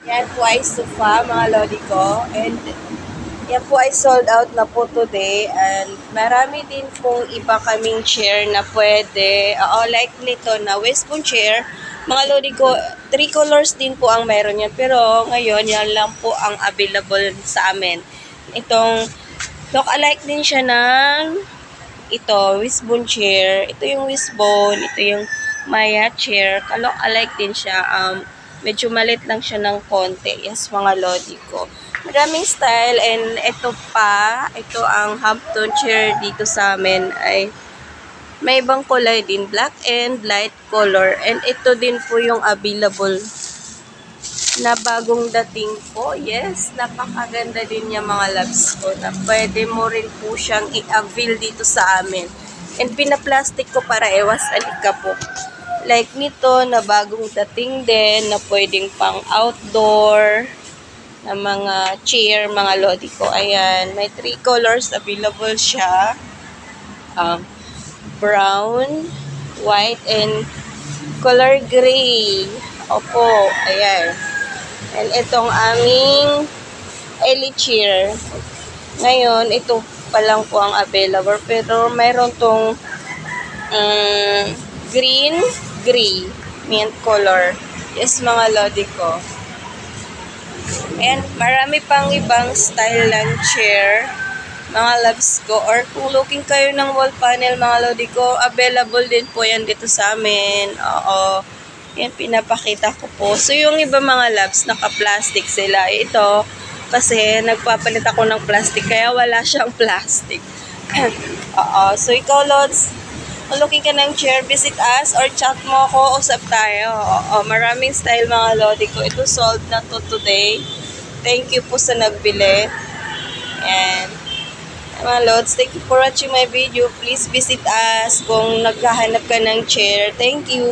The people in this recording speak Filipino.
Yan po ay sofa, mga lodi ko. And yan po ay sold out na po today. And marami din pong iba kaming chair na pwede. Like nito na wishbone chair. Mga lodi ko, 3 colors din po ang meron yan. Pero ngayon, yan lang po ang available sa amin. Itong look-alike din siya ng ito, wishbone chair. Ito yung wishbone. Ito yung Maya chair. Look-alike din siya. Medyo malit lang siya ng konti. Yes, mga lodi ko. Maraming style. And ito pa, ito ang Hampton chair dito sa amin ay may ibang kulay din. Black and light color. And ito din po yung available na bagong dating po. Yes, napakaganda din niya mga loves ko. Na pwede mo rin po siyang i-avail dito sa amin. And pinaplastic ko para iwas alikabok. Like nito na bagong dating din na pwedeng pang outdoor na mga chair, mga lodi ko. Ayan, may 3 colors available siya. Brown, white, and color gray. Opo, ayan. And itong aming elite chair. Ngayon, ito pa lang po ang available. Pero mayroon tong green, gray, mint color. Yes, mga lodi ko. And marami pang ibang style ng chair, mga loves ko. Or kung looking kayo ng wall panel, mga lodi ko, available din po yan dito sa amin. Oo. Yan, pinapakita ko po. So, yung iba mga loves, naka-plastic sila. Ito, kasi nagpapalit ako ng plastic, kaya wala siyang plastic. Oo. So, ikaw, lods, kung looking ka ng chair, visit us or chat mo ako, usap tayo. Oo. Maraming style mga lodi ko. Ito sold na to today. Thank you po sa nagbili. And, mga lods, thank you for watching my video. Please visit us kung naghahanap ka ng chair. Thank you.